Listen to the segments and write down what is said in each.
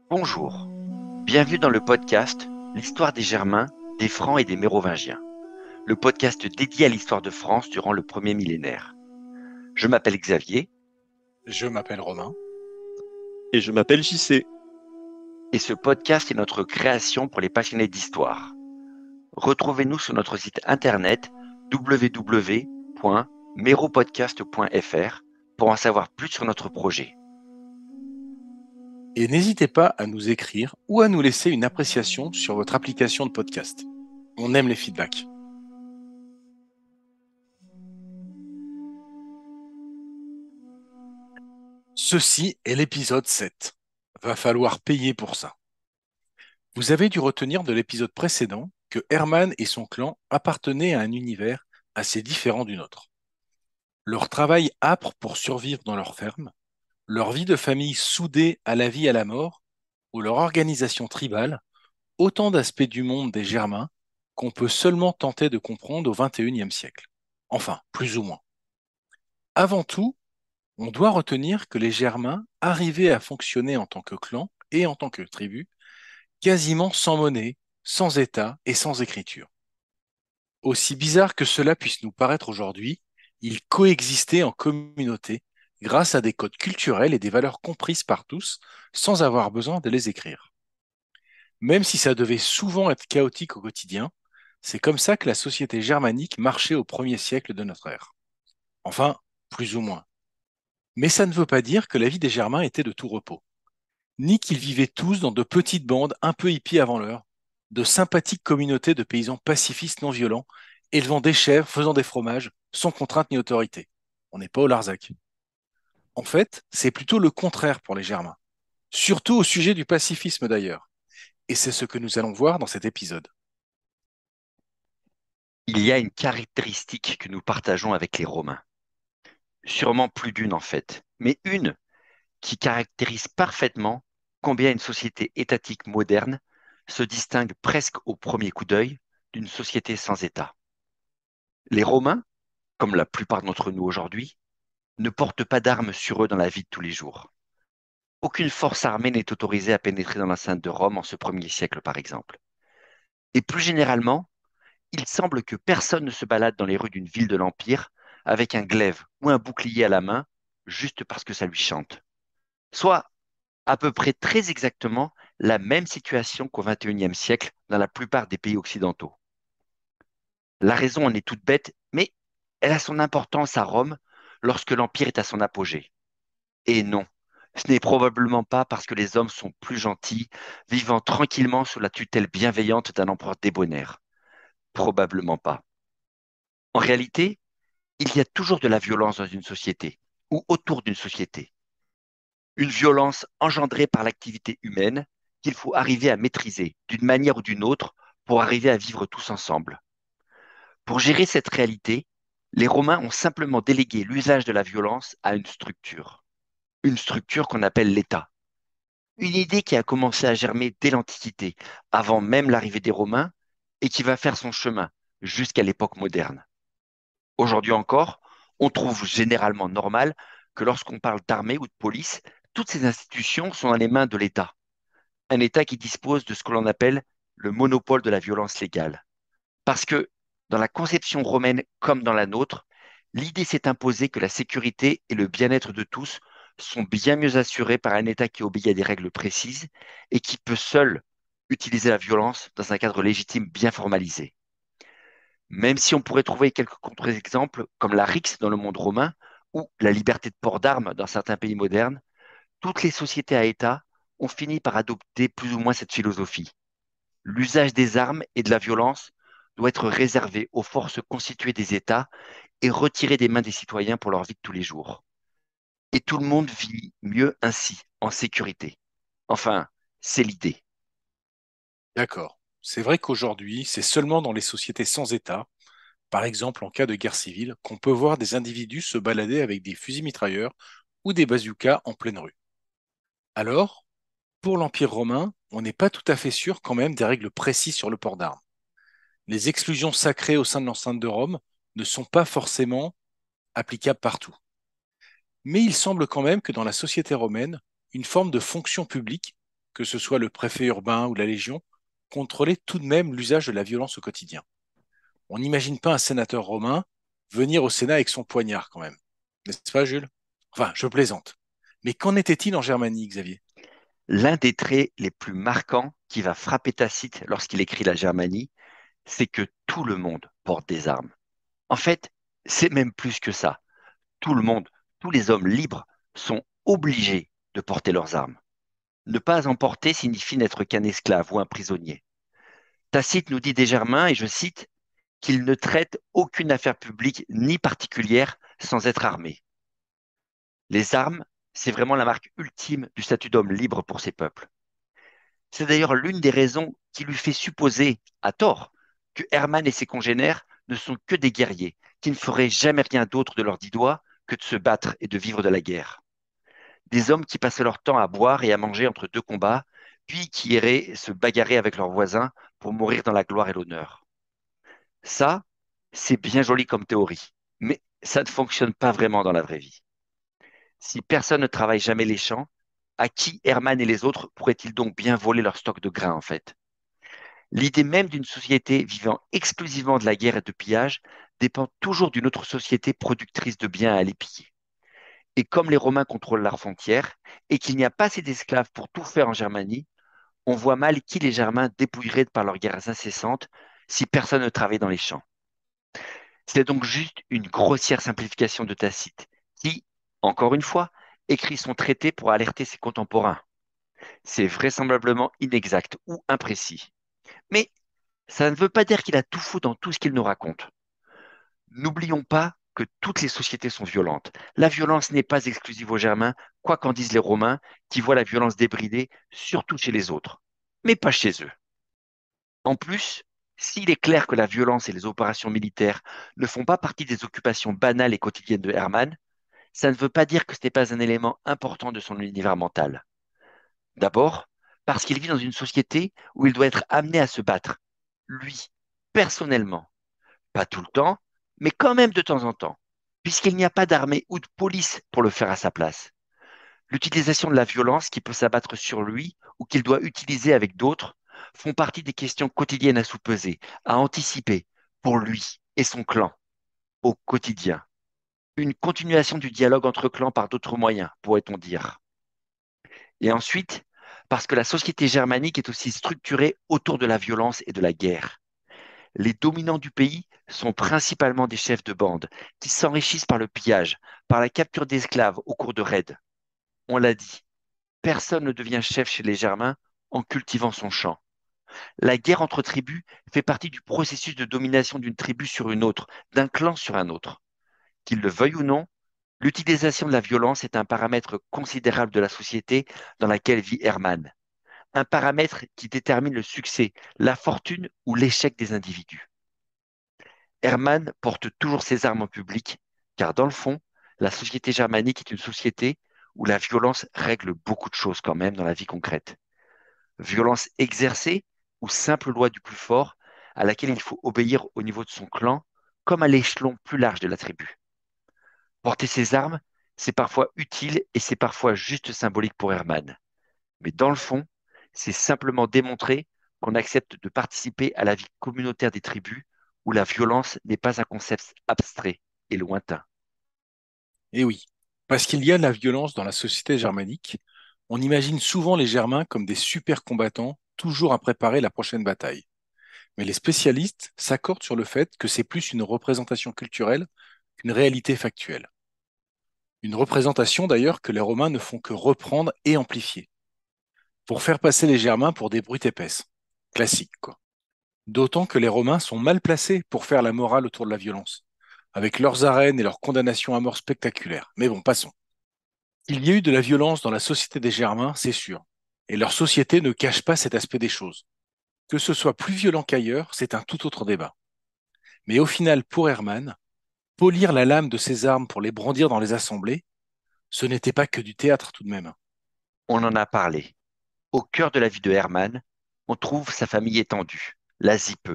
Bonjour, bienvenue dans le podcast L'histoire des Germains, des Francs et des Mérovingiens, le podcast dédié à l'histoire de France durant le premier millénaire. Je m'appelle Xavier Je m'appelle Romain. Et je m'appelle JC. et ce podcast est notre création pour les passionnés d'histoire. Retrouvez-nous sur notre site internet www.meropodcast.fr pour en savoir plus sur notre projet. Et n'hésitez pas à nous écrire ou à nous laisser une appréciation sur votre application de podcast. On aime les feedbacks. Ceci est l'épisode 7. Va falloir payer pour ça. Vous avez dû retenir de l'épisode précédent que Hermann et son clan appartenaient à un univers assez différent du nôtre. Leur travail âpre pour survivre dans leur ferme, leur vie de famille soudée à la vie et à la mort, ou leur organisation tribale, autant d'aspects du monde des Germains qu'on peut seulement tenter de comprendre au XXIe siècle. Enfin, plus ou moins. Avant tout, on doit retenir que les Germains arrivaient à fonctionner en tant que clan et en tant que tribu, quasiment sans monnaie, sans État et sans écriture. Aussi bizarre que cela puisse nous paraître aujourd'hui, ils coexistaient en communauté grâce à des codes culturels et des valeurs comprises par tous sans avoir besoin de les écrire. Même si ça devait souvent être chaotique au quotidien, c'est comme ça que la société germanique marchait au premier siècle de notre ère. Enfin, plus ou moins. Mais ça ne veut pas dire que la vie des Germains était de tout repos, ni qu'ils vivaient tous dans de petites bandes un peu hippies avant l'heure, de sympathiques communautés de paysans pacifistes non violents, élevant des chèvres, faisant des fromages, sans contrainte ni autorité. On n'est pas au Larzac. En fait, c'est plutôt le contraire pour les Germains, surtout au sujet du pacifisme d'ailleurs. Et c'est ce que nous allons voir dans cet épisode. Il y a une caractéristique que nous partageons avec les Romains. Sûrement plus d'une en fait, mais une qui caractérise parfaitement combien une société étatique moderne se distingue presque au premier coup d'œil d'une société sans État. Les Romains, comme la plupart d'entre nous aujourd'hui, ne portent pas d'armes sur eux dans la vie de tous les jours. Aucune force armée n'est autorisée à pénétrer dans l'enceinte de Rome en ce premier siècle, par exemple. Et plus généralement, il semble que personne ne se balade dans les rues d'une ville de l'Empire avec un glaive ou un bouclier à la main juste parce que ça lui chante. Soit à peu près très exactement la même situation qu'au XXIe siècle dans la plupart des pays occidentaux. La raison en est toute bête, mais elle a son importance à Rome lorsque l'Empire est à son apogée. Et non, ce n'est probablement pas parce que les hommes sont plus gentils, vivant tranquillement sous la tutelle bienveillante d'un empereur débonnaire. Probablement pas. En réalité, il y a toujours de la violence dans une société ou autour d'une société. Une violence engendrée par l'activité humaine qu'il faut arriver à maîtriser d'une manière ou d'une autre pour arriver à vivre tous ensemble. Pour gérer cette réalité, les Romains ont simplement délégué l'usage de la violence à une structure qu'on appelle l'État. Une idée qui a commencé à germer dès l'Antiquité, avant même l'arrivée des Romains, et qui va faire son chemin jusqu'à l'époque moderne. Aujourd'hui encore, on trouve généralement normal que lorsqu'on parle d'armée ou de police, toutes ces institutions sont dans les mains de l'État. Un État qui dispose de ce que l'on appelle le monopole de la violence légale. Parce que dans la conception romaine comme dans la nôtre, l'idée s'est imposée que la sécurité et le bien-être de tous sont bien mieux assurés par un État qui obéit à des règles précises et qui peut seul utiliser la violence dans un cadre légitime bien formalisé. Même si on pourrait trouver quelques contre-exemples, comme la rixe dans le monde romain ou la liberté de port d'armes dans certains pays modernes, toutes les sociétés à État ont fini par adopter plus ou moins cette philosophie. L'usage des armes et de la violence doit être réservé aux forces constituées des États et retiré des mains des citoyens pour leur vie de tous les jours. Et tout le monde vit mieux ainsi, en sécurité. Enfin, c'est l'idée. D'accord. C'est vrai qu'aujourd'hui, c'est seulement dans les sociétés sans État, par exemple en cas de guerre civile, qu'on peut voir des individus se balader avec des fusils mitrailleurs ou des bazookas en pleine rue. Alors, Pour l'Empire romain, on n'est pas tout à fait sûr quand même des règles précises sur le port d'armes. Les exclusions sacrées au sein de l'enceinte de Rome ne sont pas forcément applicables partout. Mais il semble quand même que dans la société romaine, une forme de fonction publique, que ce soit le préfet urbain ou la légion, contrôlait tout de même l'usage de la violence au quotidien. On n'imagine pas un sénateur romain venir au Sénat avec son poignard quand même. N'est-ce pas, Jules? Enfin, je plaisante. Mais qu'en était-il en Germanie, Xavier? L'un des traits les plus marquants qui va frapper Tacite lorsqu'il écrit la Germanie, c'est que tout le monde porte des armes. En fait, c'est même plus que ça. Tout le monde, tous les hommes libres sont obligés de porter leurs armes. Ne pas en porter signifie n'être qu'un esclave ou un prisonnier. Tacite nous dit des Germains, et je cite, qu'ils ne traitent aucune affaire publique ni particulière sans être armés. Les armes, c'est vraiment la marque ultime du statut d'homme libre pour ces peuples. C'est d'ailleurs l'une des raisons qui lui fait supposer, à tort, que Hermann et ses congénères ne sont que des guerriers, qui ne feraient jamais rien d'autre de leurs 10 doigts que de se battre et de vivre de la guerre. Des hommes qui passaient leur temps à boire et à manger entre deux combats, puis qui iraient se bagarrer avec leurs voisins pour mourir dans la gloire et l'honneur. Ça, c'est bien joli comme théorie, mais ça ne fonctionne pas vraiment dans la vraie vie. Si personne ne travaille jamais les champs, à qui Hermann et les autres pourraient-ils donc bien voler leur stock de grains en fait? L'idée même d'une société vivant exclusivement de la guerre et de pillage dépend toujours d'une autre société productrice de biens à aller piller. Et comme les Romains contrôlent leurs frontières et qu'il n'y a pas assez d'esclaves pour tout faire en Germanie, on voit mal qui les Germains dépouilleraient par leurs guerres incessantes si personne ne travaillait dans les champs. C'est donc juste une grossière simplification de Tacite, qui, encore une fois, écrit son traité pour alerter ses contemporains. C'est vraisemblablement inexact ou imprécis. Mais ça ne veut pas dire qu'il a tout faux dans tout ce qu'il nous raconte. N'oublions pas que toutes les sociétés sont violentes. La violence n'est pas exclusive aux Germains, quoi qu'en disent les Romains, qui voient la violence débridée, surtout chez les autres, mais pas chez eux. En plus, s'il est clair que la violence et les opérations militaires ne font pas partie des occupations banales et quotidiennes de Hermann, ça ne veut pas dire que ce n'est pas un élément important de son univers mental. D'abord, parce qu'il vit dans une société où il doit être amené à se battre, lui, personnellement. Pas tout le temps, mais quand même de temps en temps, puisqu'il n'y a pas d'armée ou de police pour le faire à sa place. L'utilisation de la violence qui peut s'abattre sur lui ou qu'il doit utiliser avec d'autres font partie des questions quotidiennes à sous-peser, à anticiper pour lui et son clan au quotidien. Une continuation du dialogue entre clans par d'autres moyens, pourrait-on dire. Et ensuite, parce que la société germanique est aussi structurée autour de la violence et de la guerre. Les dominants du pays sont principalement des chefs de bande qui s'enrichissent par le pillage, par la capture d'esclaves au cours de raids. On l'a dit, personne ne devient chef chez les Germains en cultivant son champ. La guerre entre tribus fait partie du processus de domination d'une tribu sur une autre, d'un clan sur un autre. Qu'il le veuille ou non, l'utilisation de la violence est un paramètre considérable de la société dans laquelle vit Hermann. Un paramètre qui détermine le succès, la fortune ou l'échec des individus. Hermann porte toujours ses armes en public, car dans le fond, la société germanique est une société où la violence règle beaucoup de choses quand même dans la vie concrète. Violence exercée ou simple loi du plus fort à laquelle il faut obéir au niveau de son clan, comme à l'échelon plus large de la tribu. Porter ses armes, c'est parfois utile et c'est parfois juste symbolique pour Hermann. Mais dans le fond, c'est simplement démontrer qu'on accepte de participer à la vie communautaire des tribus où la violence n'est pas un concept abstrait et lointain. Eh oui, parce qu'il y a de la violence dans la société germanique, on imagine souvent les Germains comme des super combattants, toujours à préparer la prochaine bataille. Mais les spécialistes s'accordent sur le fait que c'est plus une représentation culturelle qu'une réalité factuelle. Une représentation d'ailleurs que les Romains ne font que reprendre et amplifier, pour faire passer les Germains pour des brutes épaisses. Classique, quoi. D'autant que les Romains sont mal placés pour faire la morale autour de la violence, avec leurs arènes et leurs condamnations à mort spectaculaires. Mais bon, passons. Il y a eu de la violence dans la société des Germains, c'est sûr, et leur société ne cache pas cet aspect des choses. Que ce soit plus violent qu'ailleurs, c'est un tout autre débat. Mais au final, pour Hermann, polir la lame de ses armes pour les brandir dans les assemblées, ce n'était pas que du théâtre tout de même. On en a parlé. Au cœur de la vie de Herman, on trouve sa famille étendue, la Zippe.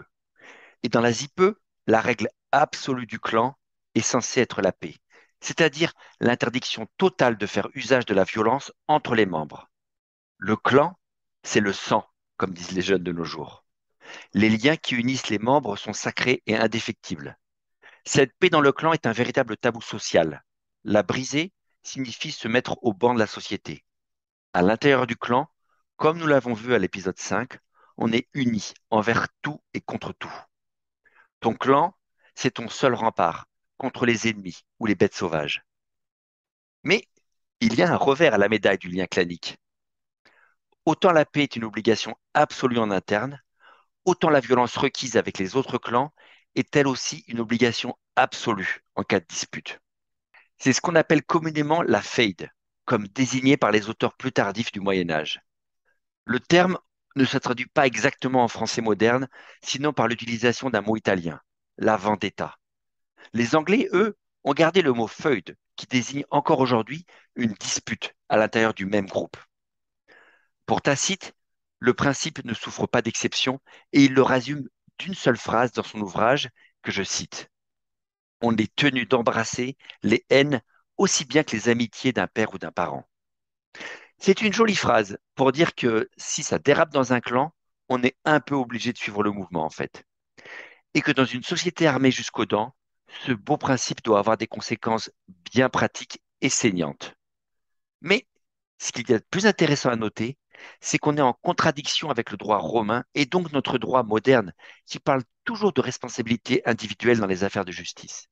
Et dans la Zippe, la règle absolue du clan est censée être la paix, c'est-à-dire l'interdiction totale de faire usage de la violence entre les membres. Le clan, c'est le sang, comme disent les jeunes de nos jours. Les liens qui unissent les membres sont sacrés et indéfectibles. Cette paix dans le clan est un véritable tabou social. La briser signifie se mettre au banc de la société. À l'intérieur du clan, comme nous l'avons vu à l'épisode 5, on est unis envers tout et contre tout. Ton clan, c'est ton seul rempart contre les ennemis ou les bêtes sauvages. Mais il y a un revers à la médaille du lien clanique. Autant la paix est une obligation absolue en interne, autant la violence requise avec les autres clans est elle aussi une obligation absolue en cas de dispute. C'est ce qu'on appelle communément la fade, comme désigné par les auteurs plus tardifs du Moyen Âge. Le terme ne se traduit pas exactement en français moderne, sinon par l'utilisation d'un mot italien, la vendetta. Les Anglais, eux, ont gardé le mot feud, qui désigne encore aujourd'hui une dispute à l'intérieur du même groupe. Pour Tacite, le principe ne souffre pas d'exception et il le résume d'une seule phrase dans son ouvrage que je cite. On est tenu d'embrasser les haines aussi bien que les amitiés d'un père ou d'un parent. C'est une jolie phrase pour dire que si ça dérape dans un clan, on est un peu obligé de suivre le mouvement en fait. Et que dans une société armée jusqu'aux dents, ce beau principe doit avoir des conséquences bien pratiques et saignantes. Mais ce qu'il y a de plus intéressant à noter, c'est qu'on est en contradiction avec le droit romain et donc notre droit moderne qui parle toujours de responsabilité individuelle dans les affaires de justice.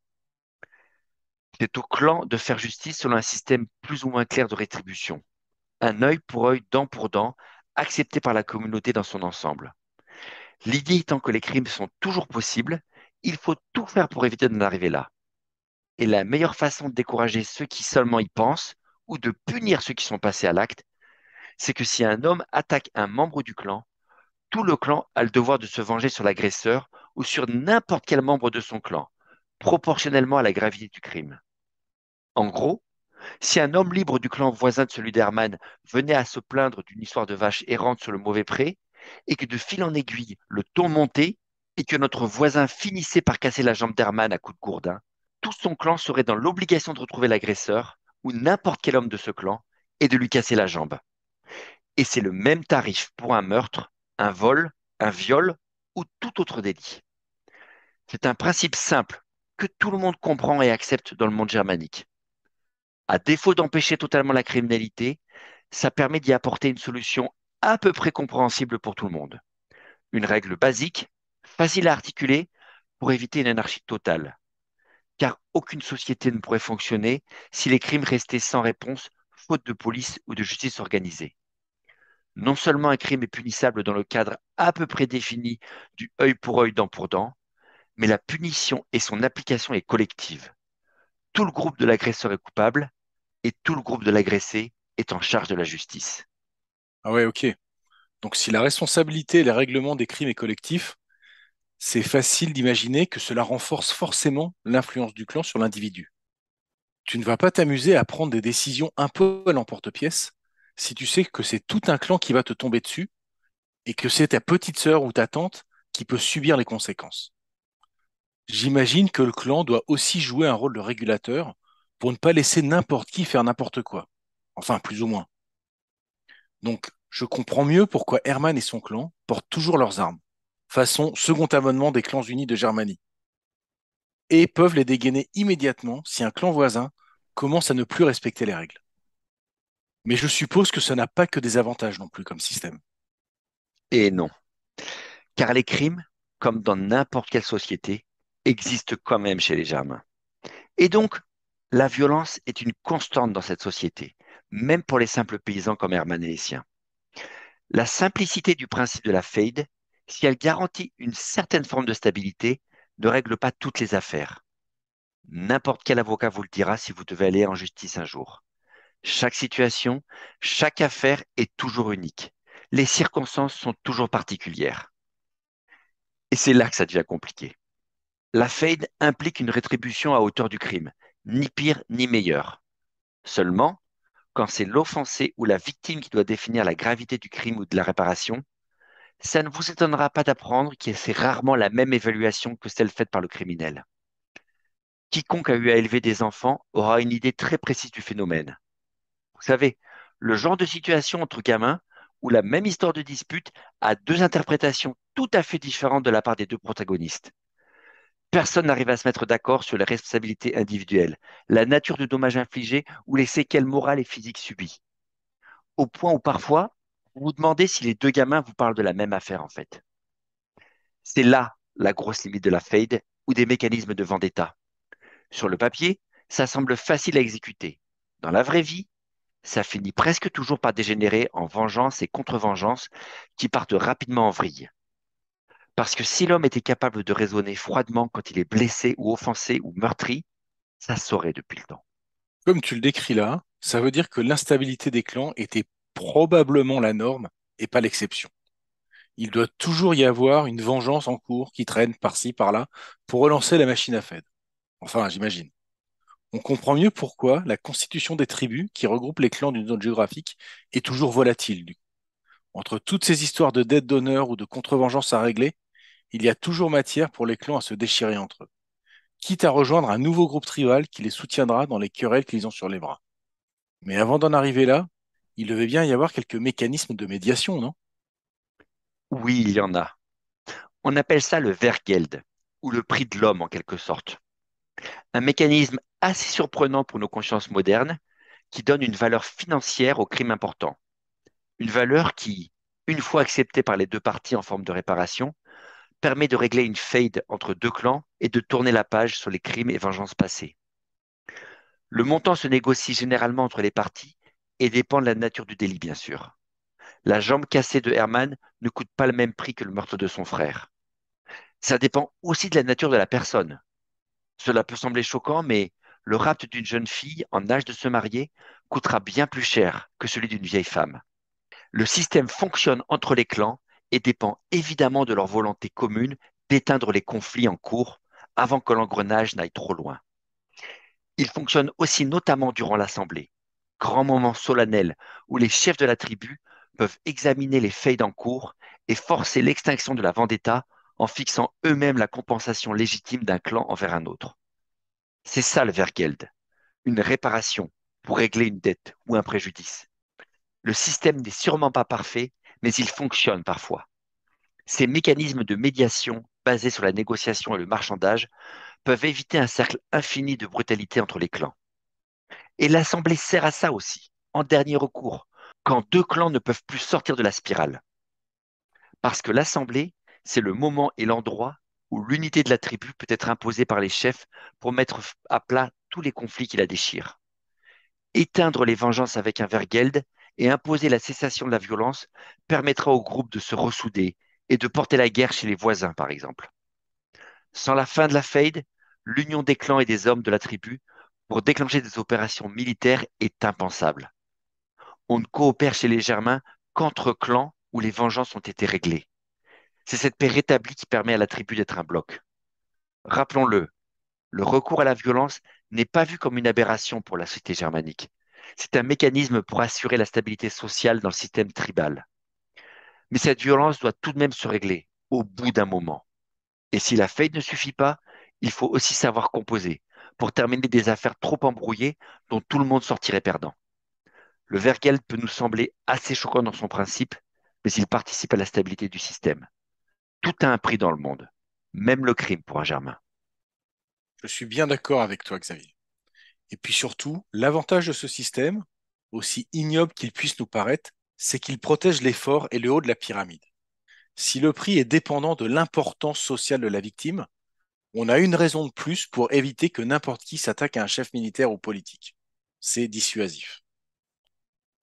C'est au clan de faire justice selon un système plus ou moins clair de rétribution. Un œil pour œil, dent pour dent, accepté par la communauté dans son ensemble. L'idée étant que les crimes sont toujours possibles, il faut tout faire pour éviter d'en arriver là. Et la meilleure façon de décourager ceux qui seulement y pensent, ou de punir ceux qui sont passés à l'acte, c'est que si un homme attaque un membre du clan, tout le clan a le devoir de se venger sur l'agresseur ou sur n'importe quel membre de son clan, proportionnellement à la gravité du crime. En gros, si un homme libre du clan voisin de celui d'Herman venait à se plaindre d'une histoire de vache errante sur le mauvais pré, et que de fil en aiguille, le ton montait, et que notre voisin finissait par casser la jambe d'Herman à coups de gourdin, tout son clan serait dans l'obligation de retrouver l'agresseur, ou n'importe quel homme de ce clan, et de lui casser la jambe. Et c'est le même tarif pour un meurtre, un vol, un viol ou tout autre délit. C'est un principe simple que tout le monde comprend et accepte dans le monde germanique. À défaut d'empêcher totalement la criminalité, ça permet d'y apporter une solution à peu près compréhensible pour tout le monde. Une règle basique, facile à articuler pour éviter une anarchie totale. Car aucune société ne pourrait fonctionner si les crimes restaient sans réponse, faute de police ou de justice organisée. Non seulement un crime est punissable dans le cadre à peu près défini du œil pour œil, dent pour dent, mais la punition et son application est collective. Tout le groupe de l'agresseur est coupable et tout le groupe de l'agressé est en charge de la justice. Ah ouais, ok. Donc si la responsabilité et les règlements des crimes est collectif, c'est facile d'imaginer que cela renforce forcément l'influence du clan sur l'individu. Tu ne vas pas t'amuser à prendre des décisions un peu à l'emporte-pièce si tu sais que c'est tout un clan qui va te tomber dessus et que c'est ta petite sœur ou ta tante qui peut subir les conséquences. J'imagine que le clan doit aussi jouer un rôle de régulateur pour ne pas laisser n'importe qui faire n'importe quoi. Enfin, plus ou moins. Donc, je comprends mieux pourquoi Herman et son clan portent toujours leurs armes, façon second amendement des clans unis de Germanie, et peuvent les dégainer immédiatement si un clan voisin commence à ne plus respecter les règles. Mais je suppose que ça n'a pas que des avantages non plus comme système. Et non, car les crimes, comme dans n'importe quelle société, existent quand même chez les Germains. Et donc, la violence est une constante dans cette société, même pour les simples paysans comme Hermann et les siens. La simplicité du principe de la fade, si elle garantit une certaine forme de stabilité, ne règle pas toutes les affaires. N'importe quel avocat vous le dira si vous devez aller en justice un jour. Chaque situation, chaque affaire est toujours unique. Les circonstances sont toujours particulières. Et c'est là que ça devient compliqué. La fade implique une rétribution à hauteur du crime, ni pire ni meilleur. Seulement, quand c'est l'offensé ou la victime qui doit définir la gravité du crime ou de la réparation, ça ne vous étonnera pas d'apprendre que c'est rarement la même évaluation que celle faite par le criminel. Quiconque a eu à élever des enfants aura une idée très précise du phénomène. Vous savez, le genre de situation entre gamins où la même histoire de dispute a deux interprétations tout à fait différentes de la part des deux protagonistes. Personne n'arrive à se mettre d'accord sur les responsabilités individuelles, la nature du dommage infligé ou les séquelles morales et physiques subies. Au point où parfois, vous vous demandez si les deux gamins vous parlent de la même affaire en fait. C'est là la grosse limite de la fade ou des mécanismes de vendetta. Sur le papier, ça semble facile à exécuter. Dans la vraie vie, ça finit presque toujours par dégénérer en vengeance et contre-vengeance qui partent rapidement en vrille. Parce que si l'homme était capable de raisonner froidement quand il est blessé ou offensé ou meurtri, ça se saurait depuis le temps. Comme tu le décris là, ça veut dire que l'instabilité des clans était probablement la norme et pas l'exception. Il doit toujours y avoir une vengeance en cours qui traîne par-ci, par-là pour relancer la machine à Fed. Enfin, j'imagine. On comprend mieux pourquoi la constitution des tribus qui regroupent les clans d'une zone géographique est toujours volatile. Entre toutes ces histoires de dettes d'honneur ou de contre-vengeance à régler, il y a toujours matière pour les clans à se déchirer entre eux, quitte à rejoindre un nouveau groupe tribal qui les soutiendra dans les querelles qu'ils ont sur les bras. Mais avant d'en arriver là, il devait bien y avoir quelques mécanismes de médiation, non? Oui, il y en a. On appelle ça le Vergeld, ou le prix de l'homme en quelque sorte. Un mécanisme assez surprenant pour nos consciences modernes qui donne une valeur financière aux crimes importants. Une valeur qui, une fois acceptée par les deux parties en forme de réparation, permet de régler une fade entre deux clans et de tourner la page sur les crimes et vengeances passées. Le montant se négocie généralement entre les parties et dépend de la nature du délit, bien sûr. La jambe cassée de Herman ne coûte pas le même prix que le meurtre de son frère. Ça dépend aussi de la nature de la personne. Cela peut sembler choquant, mais le rapt d'une jeune fille en âge de se marier coûtera bien plus cher que celui d'une vieille femme. Le système fonctionne entre les clans et dépend évidemment de leur volonté commune d'éteindre les conflits en cours avant que l'engrenage n'aille trop loin. Il fonctionne aussi notamment durant l'Assemblée, grand moment solennel où les chefs de la tribu peuvent examiner les faits en cours et forcer l'extinction de la vendetta en fixant eux-mêmes la compensation légitime d'un clan envers un autre. C'est ça le Vergeld, une réparation pour régler une dette ou un préjudice. Le système n'est sûrement pas parfait, mais il fonctionne parfois. Ces mécanismes de médiation basés sur la négociation et le marchandage peuvent éviter un cercle infini de brutalité entre les clans. Et l'Assemblée sert à ça aussi, en dernier recours, quand deux clans ne peuvent plus sortir de la spirale. Parce que l'Assemblée, c'est le moment et l'endroit où l'unité de la tribu peut être imposée par les chefs pour mettre à plat tous les conflits qui la déchirent. Éteindre les vengeances avec un vergeld et imposer la cessation de la violence permettra au groupe de se ressouder et de porter la guerre chez les voisins, par exemple. Sans la fin de la fade, l'union des clans et des hommes de la tribu pour déclencher des opérations militaires est impensable. On ne coopère chez les Germains qu'entre clans où les vengeances ont été réglées. C'est cette paix rétablie qui permet à la tribu d'être un bloc. Rappelons-le, le recours à la violence n'est pas vu comme une aberration pour la société germanique. C'est un mécanisme pour assurer la stabilité sociale dans le système tribal. Mais cette violence doit tout de même se régler au bout d'un moment. Et si la faille ne suffit pas, il faut aussi savoir composer pour terminer des affaires trop embrouillées dont tout le monde sortirait perdant. Le Vergel peut nous sembler assez choquant dans son principe, mais il participe à la stabilité du système. Tout a un prix dans le monde, même le crime pour un Germain. Je suis bien d'accord avec toi, Xavier. Et puis surtout, l'avantage de ce système, aussi ignoble qu'il puisse nous paraître, c'est qu'il protège les forts et le haut de la pyramide. Si le prix est dépendant de l'importance sociale de la victime, on a une raison de plus pour éviter que n'importe qui s'attaque à un chef militaire ou politique. C'est dissuasif.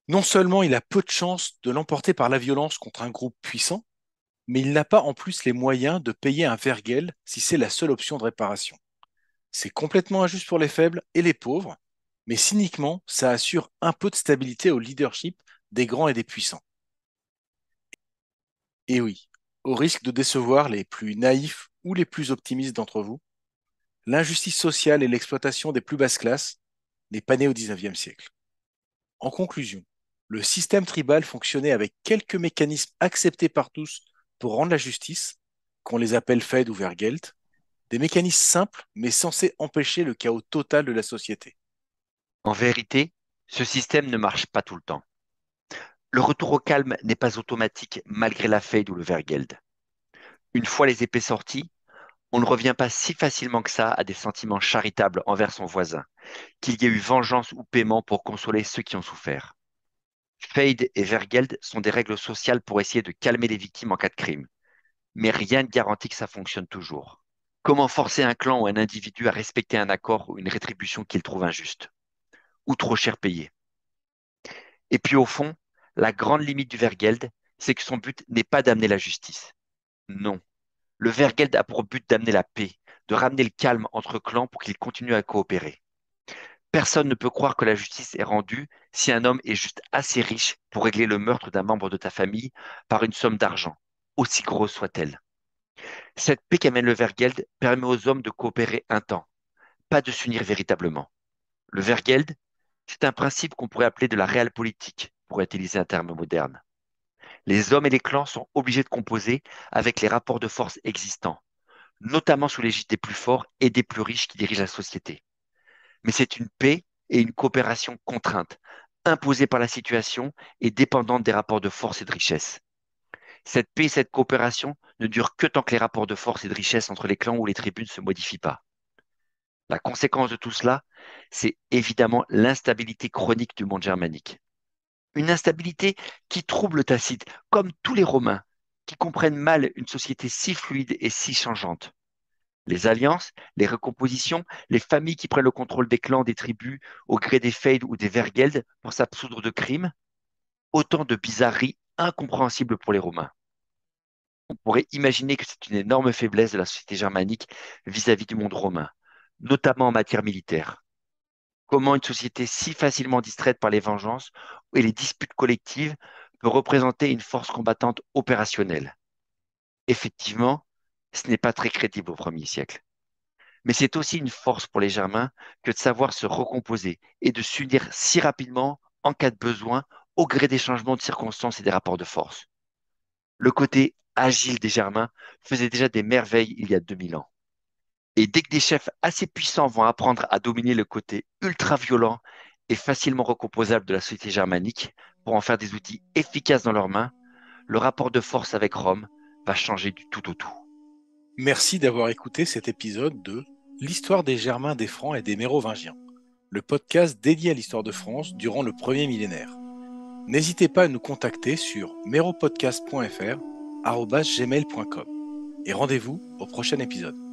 Non seulement il a peu de chances de l'emporter par la violence contre un groupe puissant, mais il n'a pas en plus les moyens de payer un vergel si c'est la seule option de réparation. C'est complètement injuste pour les faibles et les pauvres, mais cyniquement, ça assure un peu de stabilité au leadership des grands et des puissants. Et oui, au risque de décevoir les plus naïfs ou les plus optimistes d'entre vous, l'injustice sociale et l'exploitation des plus basses classes n'est pas née au XIXe siècle. En conclusion, le système tribal fonctionnait avec quelques mécanismes acceptés par tous pour rendre la justice, qu'on les appelle Fed ou Vergelt, des mécanismes simples mais censés empêcher le chaos total de la société. En vérité, ce système ne marche pas tout le temps. Le retour au calme n'est pas automatique malgré la Fade ou le Vergeld. Une fois les épées sorties, on ne revient pas si facilement que ça à des sentiments charitables envers son voisin, qu'il y ait eu vengeance ou paiement pour consoler ceux qui ont souffert. Fade et Vergeld sont des règles sociales pour essayer de calmer les victimes en cas de crime, mais rien ne garantit que ça fonctionne toujours. Comment forcer un clan ou un individu à respecter un accord ou une rétribution qu'il trouve injuste, ou trop cher payé? Et puis au fond, la grande limite du Vergeld, c'est que son but n'est pas d'amener la justice. Non. Le Vergeld a pour but d'amener la paix, de ramener le calme entre clans pour qu'ils continuent à coopérer. Personne ne peut croire que la justice est rendue si un homme est juste assez riche pour régler le meurtre d'un membre de ta famille par une somme d'argent, aussi grosse soit-elle. Cette paix qu'amène le Vergeld permet aux hommes de coopérer un temps, pas de s'unir véritablement. Le Vergeld, c'est un principe qu'on pourrait appeler de la réelle-politique, pour utiliser un terme moderne. Les hommes et les clans sont obligés de composer avec les rapports de force existants, notamment sous l'égide des plus forts et des plus riches qui dirigent la société. Mais c'est une paix et une coopération contrainte, imposée par la situation et dépendante des rapports de force et de richesse. Cette paix et cette coopération ne durent que tant que les rapports de force et de richesse entre les clans ou les tribus ne se modifient pas. La conséquence de tout cela, c'est évidemment l'instabilité chronique du monde germanique. Une instabilité qui trouble Tacite, comme tous les Romains, qui comprennent mal une société si fluide et si changeante. Les alliances, les recompositions, les familles qui prennent le contrôle des clans, des tribus, au gré des feuds ou des vergelds pour s'absoudre de crimes, autant de bizarreries incompréhensibles pour les Romains. On pourrait imaginer que c'est une énorme faiblesse de la société germanique vis-à-vis du monde romain, notamment en matière militaire. Comment une société si facilement distraite par les vengeances et les disputes collectives peut représenter une force combattante opérationnelle? Effectivement, ce n'est pas très crédible au premier siècle. Mais c'est aussi une force pour les Germains que de savoir se recomposer et de s'unir si rapidement en cas de besoin au gré des changements de circonstances et des rapports de force. Le côté agile des Germains faisait déjà des merveilles il y a 2000 ans. Et dès que des chefs assez puissants vont apprendre à dominer le côté ultra-violent et facilement recomposable de la société germanique pour en faire des outils efficaces dans leurs mains, le rapport de force avec Rome va changer du tout au tout. Merci d'avoir écouté cet épisode de L'histoire des Germains, des Francs et des Mérovingiens, le podcast dédié à l'histoire de France durant le premier millénaire. N'hésitez pas à nous contacter sur méropodcast.fr@gmail.com et rendez-vous au prochain épisode.